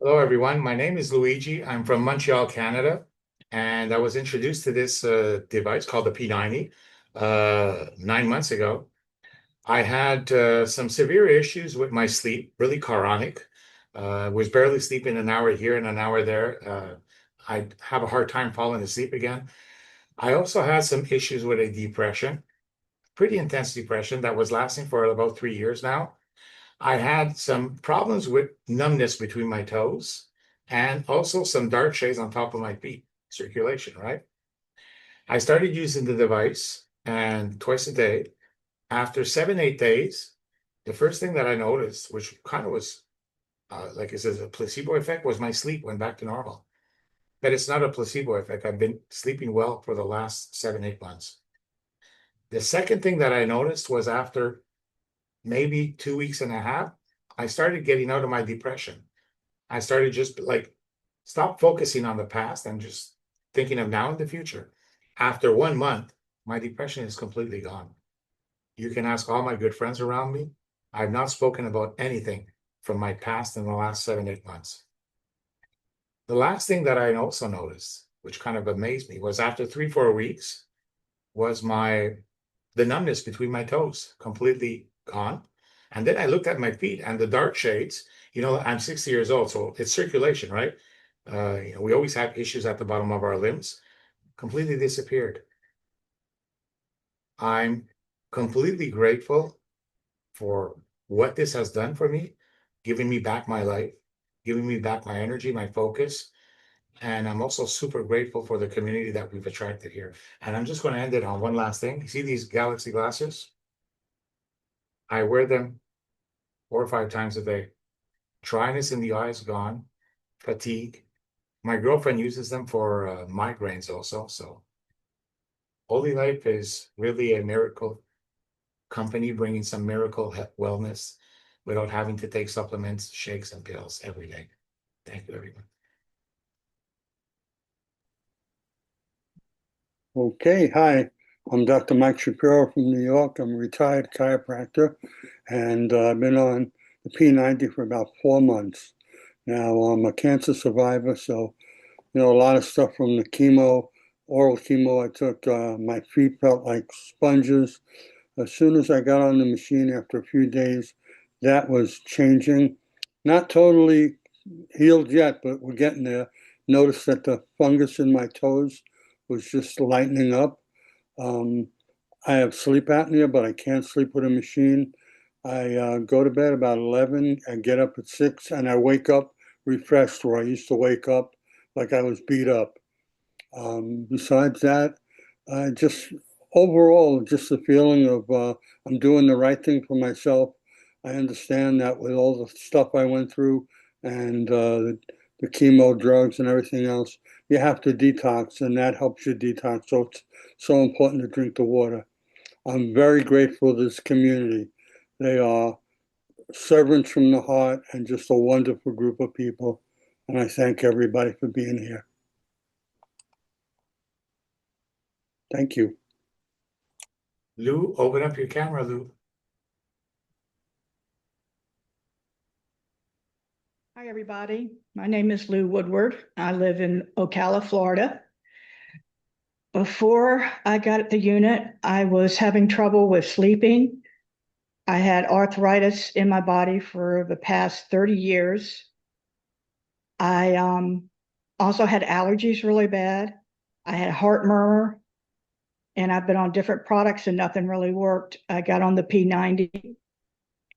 Hello, everyone. My name is Luigi. I'm from Montreal, Canada, and I was introduced to this device called the P90 9 months ago. I had some severe issues with my sleep, really chronic. Was barely sleeping an hour here and an hour there. I have a hard time falling asleep again. I also had some issues with a depression, pretty intense depression that was lasting for about 3 years now. I had some problems with numbness between my toes and also some dark shades on top of my feet, circulation, right? I started using the device and twice a day. After 7, 8 days, the first thing that I noticed, which kind of was like it says a placebo effect, was my sleep went back to normal. But it's not a placebo effect. I've been sleeping well for the last 7, 8 months. The second thing that I noticed was after maybe 2 weeks and a half, I started getting out of my depression. I started just like stop focusing on the past and just thinking of now and the future. After 1 month, my depression is completely gone. You can ask all my good friends around me. I've not spoken about anything from my past in the last 7, 8 months. The last thing that I also noticed, which kind of amazed me, was after 3, 4 weeks, was my the numbness between my toes completely gone. And then I looked at my feet and the dark shades. I'm 60 years old, so it's circulation, right? We always have issues at the bottom of our limbs. Completely disappeared. I'm completely grateful for what this has done for me, giving me back my life, giving me back my energy, my focus. And I'm also super grateful for the community that we've attracted here. And I'm just going to end it on one last thing. You see these Galaxy glasses? I wear them 4 or 5 times a day. Dryness in the eyes gone, fatigue. My girlfriend uses them for migraines also. So OlyLife is really a miracle company bringing some miracle wellness without having to take supplements, shakes, and pills every day. Thank you, everyone. Okay, hi. I'm Dr. Mike Shapiro from New York. I'm a retired chiropractor, and I've been on the P90 for about 4 months. Now, I'm a cancer survivor, so a lot of stuff from the chemo, oral chemo I took, my feet felt like sponges. As soon as I got on the machine after a few days, that was changing. Not totally healed yet, but we're getting there. Noticed that the fungus in my toes was just lightening up. Um, I have sleep apnea, but I can't sleep with a machine. I go to bed about 11 and get up at 6, and I wake up refreshed where I used to wake up like I was beat up. Besides that, just overall, just the feeling of I'm doing the right thing for myself. I understand that with all the stuff I went through and the chemo drugs and everything else, you have to detox, and that helps you detox. So it's so important to drink the water. I'm very grateful to this community. They are servants from the heart and just a wonderful group of people. And I thank everybody for being here. Thank you. Lou, open up your camera, Lou. Hi, everybody. My name is Lou Woodward. I live in Ocala, Florida. Before I got at the unit, I was having trouble with sleeping. I had arthritis in my body for the past 30 years. I also had allergies really bad. I had a heart murmur, and I've been on different products and nothing really worked. I got on the P90,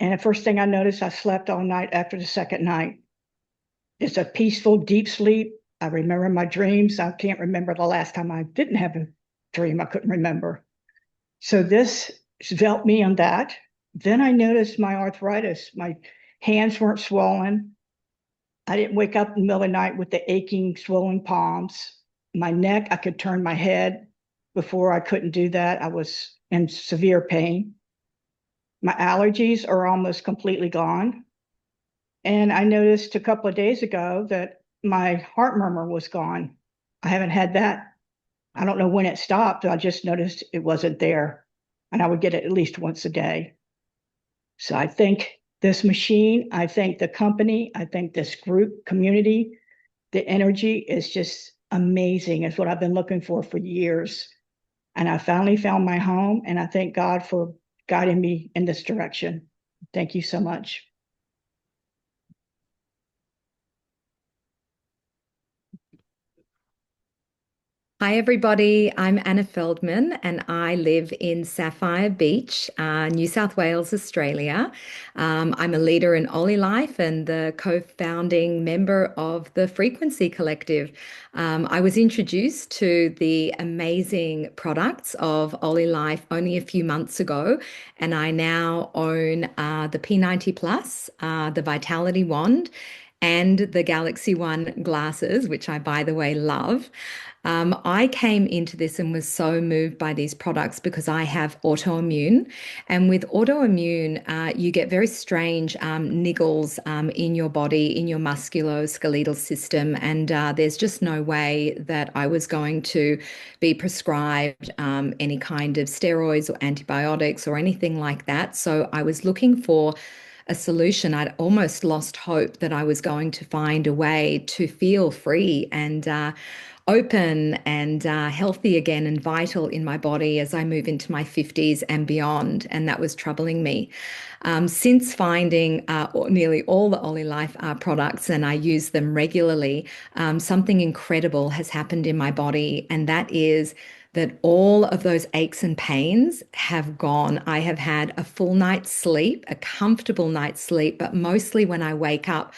and the first thing I noticed, I slept all night after the second night. It's a peaceful, deep sleep. I remember my dreams. I can't remember the last time I didn't have a dream. I couldn't remember. So this helped me on that. Then I noticed my arthritis. My hands weren't swollen. I didn't wake up in the middle of the night with the aching, swollen palms. My neck, I could turn my head. Before I couldn't do that. I was in severe pain. My allergies are almost completely gone. And I noticed a couple of days ago that my heart murmur was gone. I haven't had that. I don't know when it stopped. I just noticed it wasn't there. And I would get it at least once a day. So I thank this machine. I thank the company. I thank this group community. The energy is just amazing. It's what I've been looking for years. And I finally found my home, and I thank God for guiding me in this direction. Thank you so much. Hi, everybody. I'm Anna Feldman, and I live in Sapphire Beach, New South Wales, Australia. I'm a leader in OlyLife and the co-founding member of the Frequency Collective. I was introduced to the amazing products of OlyLife only a few months ago, and I now own the P90 Plus, the Vitality Wand, and the Galaxy One glasses, which I, by the way, love. I came into this and was so moved by these products because I have autoimmune. And with autoimmune, you get very strange niggles in your body, in your musculoskeletal system. And there's just no way that I was going to be prescribed any kind of steroids or antibiotics or anything like that. So I was looking for a solution. I'd almost lost hope that I was going to find a way to feel free and open and healthy again and vital in my body as I move into my 50s and beyond. And that was troubling me. Since finding nearly all the OlyLife products, and I use them regularly, something incredible has happened in my body, and that is that all of those aches and pains have gone. I have had a full night's sleep, a comfortable night's sleep, but mostly when I wake up,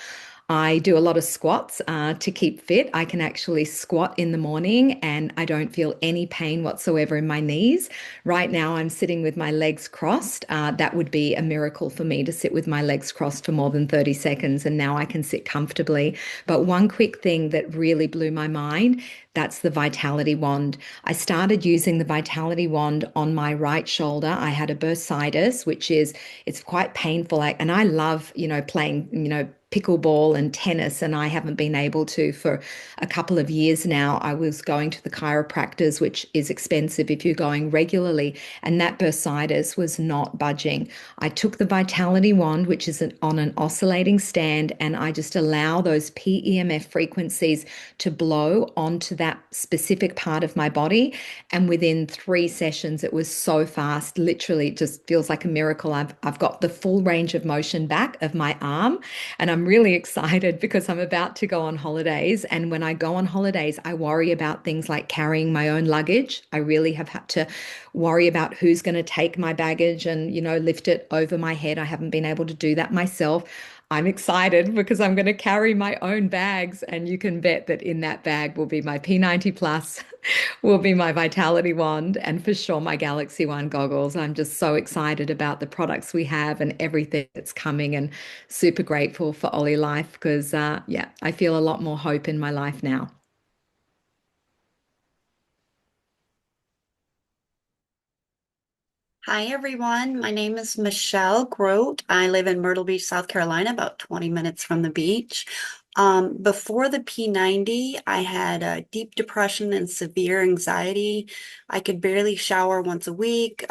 I do a lot of squats to keep fit. I can actually squat in the morning and I don't feel any pain whatsoever in my knees. Right now, I'm sitting with my legs crossed. That would be a miracle for me to sit with my legs crossed for more than 30 seconds. And now I can sit comfortably. But one quick thing that really blew my mind, that's the Vitality Wand. I started using the Vitality Wand on my right shoulder. I had a bursitis, which is, it's quite painful. And I love, playing, pickleball and tennis, and I haven't been able to for a couple of years now. I was going to the chiropractors, which is expensive if you're going regularly, and that bursitis was not budging. I took the Vitality Wand, which is on an oscillating stand, and I just allow those PEMF frequencies to blow onto that specific part of my body. And within 3 sessions, it was so fast. Literally, it just feels like a miracle. I've got the full range of motion back of my arm, and I'm really excited because I'm about to go on holidays. And when I go on holidays, I worry about things like carrying my own luggage. I really have had to worry about who's going to take my baggage and, lift it over my head. I haven't been able to do that myself. I'm excited because I'm going to carry my own bags, and you can bet that in that bag will be my P90 Plus, will be my Vitality Wand, and for sure my Galaxy One goggles. I'm just so excited about the products we have and everything that's coming, and super grateful for OlyLife because, I feel a lot more hope in my life now. Hi, everyone. My name is Michelle Grote. I live in Myrtle Beach, South Carolina, about 20 minutes from the beach. Before the P90, I had a deep depression and severe anxiety. I could barely shower once a week,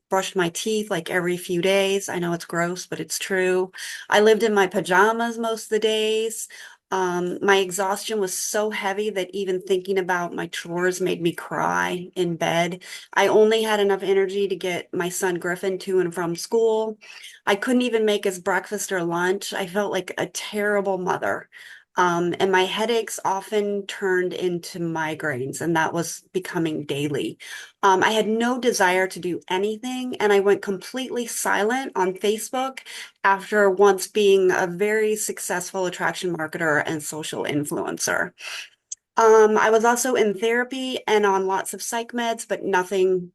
brushed my teeth like every few days. I know it's gross, but it's true. I lived in my pajamas most of the days. My exhaustion was so heavy that even thinking about my chores made me cry in bed. I only had enough energy to get my son Griffin to and from school. I couldn't even make his breakfast or lunch. I felt like a terrible mother. And my headaches often turned into migraines, and that was becoming daily. I had no desire to do anything, and I went completely silent on Facebook after once being a very successful attraction marketer and social influencer. I was also in therapy and on lots of psych meds, but nothing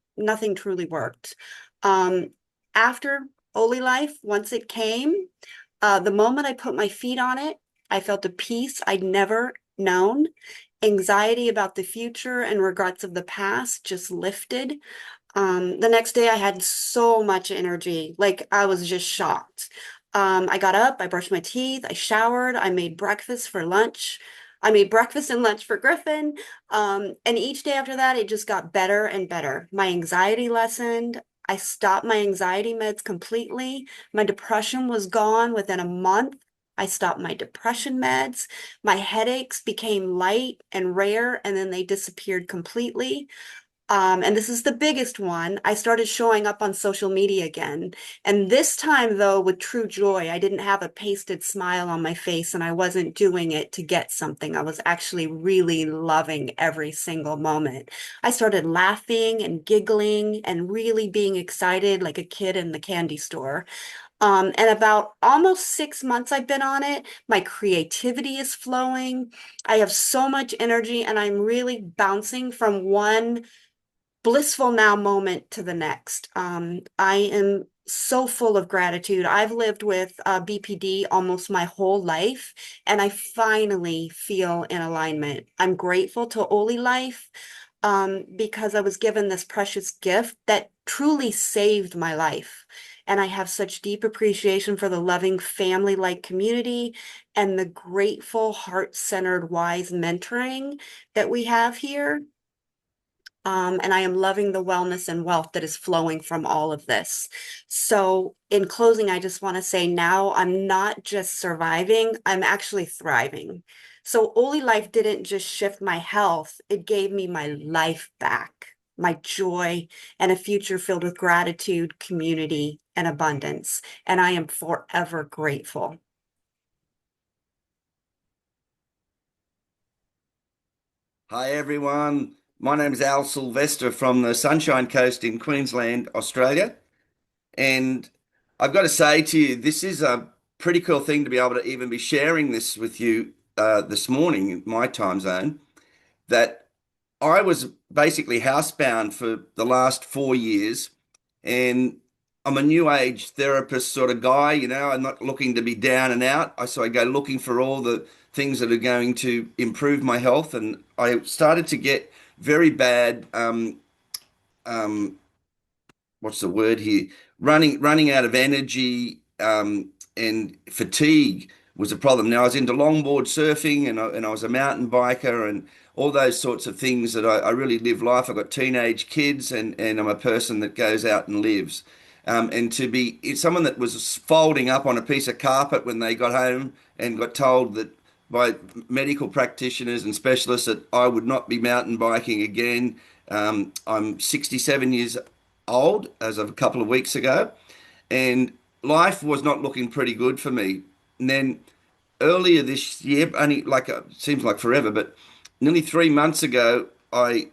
truly worked. After OlyLife, once it came, the moment I put my feet on it, I felt a peace I'd never known. Anxiety about the future and regrets of the past just lifted. The next day I had so much energy, like I was just shocked. I got up, I brushed my teeth, I showered, I made breakfast for lunch. I made breakfast and lunch for Griffin. And each day after that, it just got better and better. My anxiety lessened. I stopped my anxiety meds completely. My depression was gone within a month. I stopped my depression meds. My headaches became light and rare, and then they disappeared completely. And this is the biggest one. I started showing up on social media again. And this time, though, with true joy, I didn't have a pasted smile on my face and I wasn't doing it to get something. I was actually really loving every single moment. I started laughing and giggling and really being excited like a kid in the candy store. And about almost 6 months I've been on it. My creativity is flowing. I have so much energy and I'm really bouncing from one blissful now moment to the next. I am so full of gratitude. I've lived with BPD almost my whole life, and I finally feel in alignment. I'm grateful to OlyLife because I was given this precious gift that truly saved my life. And I have such deep appreciation for the loving family-like community and the grateful, heart-centered, wise mentoring that we have here. And I am loving the wellness and wealth that is flowing from all of this. So, in closing, I just want to say now I'm not just surviving, I'm actually thriving. So, OlyLife didn't just shift my health, it gave me my life back, my joy, and a future filled with gratitude, community, and abundance. And I am forever grateful. Hi everyone, my name is Al Sylvester from the Sunshine Coast in Queensland, Australia. And I've got to say to you, this is a pretty cool thing to be able to even be sharing this with you this morning in my time zone. That I was basically housebound for the last 4 years, and I'm a new age therapist sort of guy, you know. I'm not looking to be down and out. So I go looking for all the things that are going to improve my health, and I started to get very bad um, what's the word here? Running out of energy, and fatigue was a problem. Now I was into longboard surfing, and I was a mountain biker and all those sorts of things that I really live life. I've got teenage kids, and I'm a person that goes out and lives. And to be someone that was folding up on a piece of carpet when they got home and got told that by medical practitioners and specialists that I would not be mountain biking again. I'm 67 years old as of a couple of weeks ago, and life was not looking pretty good for me. And then earlier this year, only like seems like forever, but nearly 3 months ago, I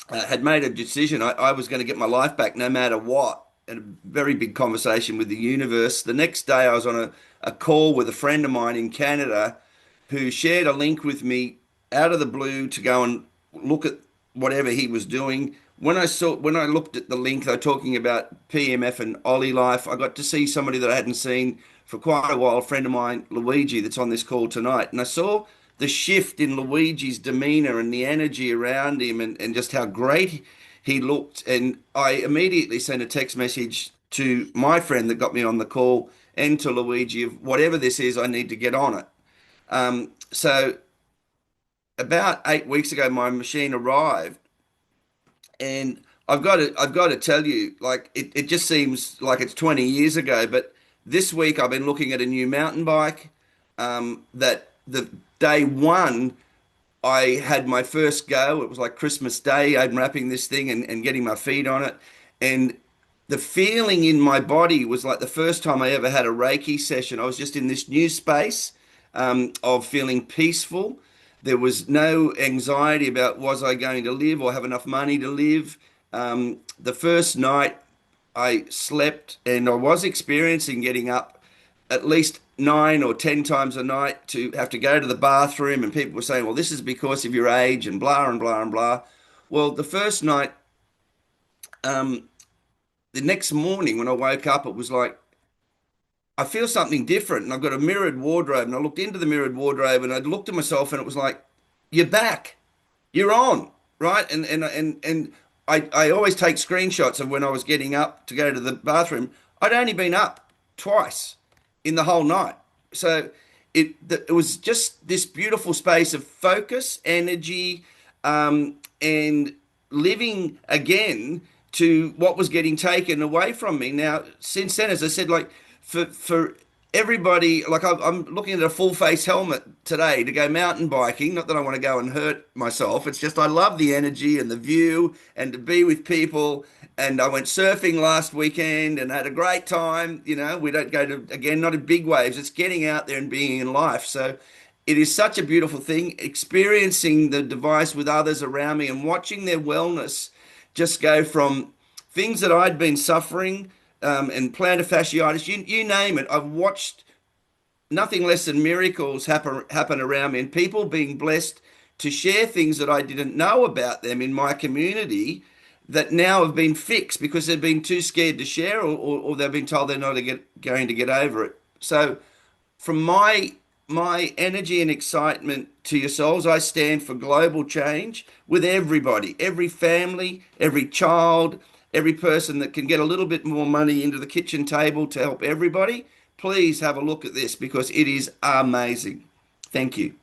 had made a decision. I was going to get my life back no matter what. And a very big conversation with the universe. The next day, I was on a call with a friend of mine in Canada who shared a link with me out of the blue to go and look at whatever he was doing. When I looked at the link, they were talking about PMF and OlyLife. I got to see somebody that I hadn't seen for quite a while, a friend of mine, Luigi, that's on this call tonight. And I saw the shift in Luigi's demeanor and the energy around him, and just how great he looked. And I immediately sent a text message to my friend that got me on the call and to Luigi of whatever this is, I need to get on it. So about 8 weeks ago, my machine arrived, and I've got to tell you, like it just seems like it's 20 years ago. But this week I've been looking at a new mountain bike. That the day one I had my first go. It was like Christmas Day. I'm wrapping this thing and getting my feet on it, and the feeling in my body was like the first time I ever had a Reiki session. I was just in this new space of feeling peaceful. There was no anxiety about was I going to live or have enough money to live. The first night I slept, and I was experiencing getting up at least 9 or 10 times a night to have to go to the bathroom, and people were saying, well, this is because of your age and blah and blah and blah. Well, the first night, the next morning when I woke up, it was like I feel something different, and I've got a mirrored wardrobe, and I looked into the mirrored wardrobe, and I looked at myself, and it was like, you're back, you're on, right? And I always take screenshots of when I was getting up to go to the bathroom. I'd only been up twice in the whole night, so it was just this beautiful space of focus, energy, and living again to what was getting taken away from me. Now, since then, as I said, like for everybody, like I'm looking at a full face helmet today to go mountain biking. Not that I want to go and hurt myself. It's just I love the energy and the view and to be with people. And I went surfing last weekend and had a great time. You know, we don't go to, again, not in big waves. It's getting out there and being in life. So it is such a beautiful thing, experiencing the device with others around me and watching their wellness just go from things that I'd been suffering, and plantar fasciitis, you name it. I've watched nothing less than miracles happen around me, and people being blessed to share things that I didn't know about them in my community that now have been fixed because they've been too scared to share, or they've been told they're not going to get over it. So from my energy and excitement to yourselves, I stand for global change with everybody, every family, every child, every person that can get a little bit more money into the kitchen table to help everybody. Please have a look at this because it is amazing. Thank you.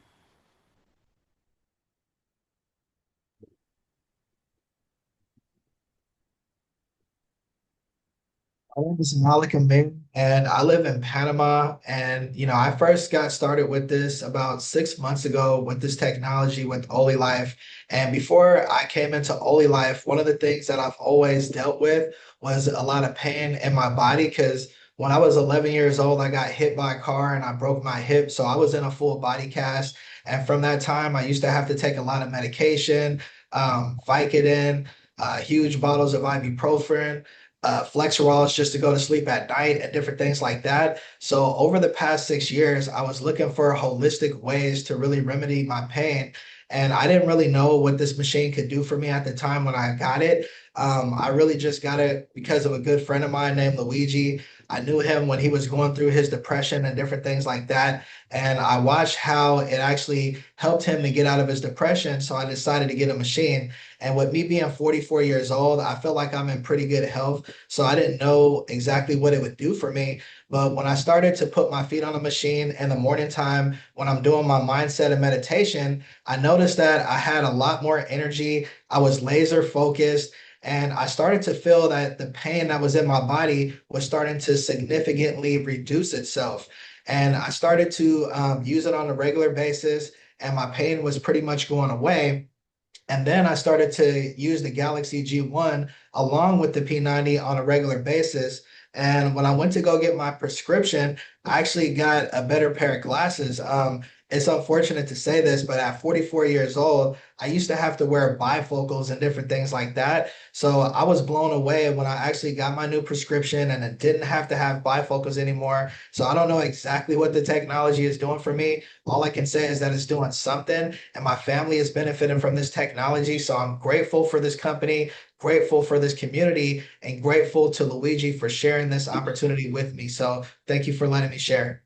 My name is Malik Amin, and I live in Panama. And I first got started with this about 6 months ago with this technology with OlyLife. And before I came into OlyLife, one of the things that I've always dealt with was a lot of pain in my body because when I was 11 years old, I got hit by a car and I broke my hip. So I was in a full body cast. And from that time, I used to have to take a lot of medication, Vicodin, huge bottles of ibuprofen, Flexerol's just to go to sleep at night and different things like that. So over the past 6 years, I was looking for holistic ways to really remedy my pain. And I didn't really know what this machine could do for me at the time when I got it. I really just got it because of a good friend of mine named Luigi. I knew him when he was going through his depression and different things like that. And I watched how it actually helped him to get out of his depression. So I decided to get a machine. And with me being 44 years old, I feel like I'm in pretty good health. So I didn't know exactly what it would do for me. But when I started to put my feet on a machine in the morning time, when I'm doing my mindset and meditation, I noticed that I had a lot more energy. I was laser focused. And I started to feel that the pain that was in my body was starting to significantly reduce itself. And I started to use it on a regular basis, and my pain was pretty much going away. And then I started to use the Galaxy G1 along with the P90 on a regular basis. And when I went to go get my prescription, I actually got a better pair of glasses. It's unfortunate to say this, but at 44 years old, I used to have to wear bifocals and different things like that. So I was blown away when I actually got my new prescription and it didn't have to have bifocals anymore. So I don't know exactly what the technology is doing for me. All I can say is that it's doing something, and my family is benefiting from this technology. So I'm grateful for this company, grateful for this community, and grateful to Luigi for sharing this opportunity with me. So thank you for letting me share.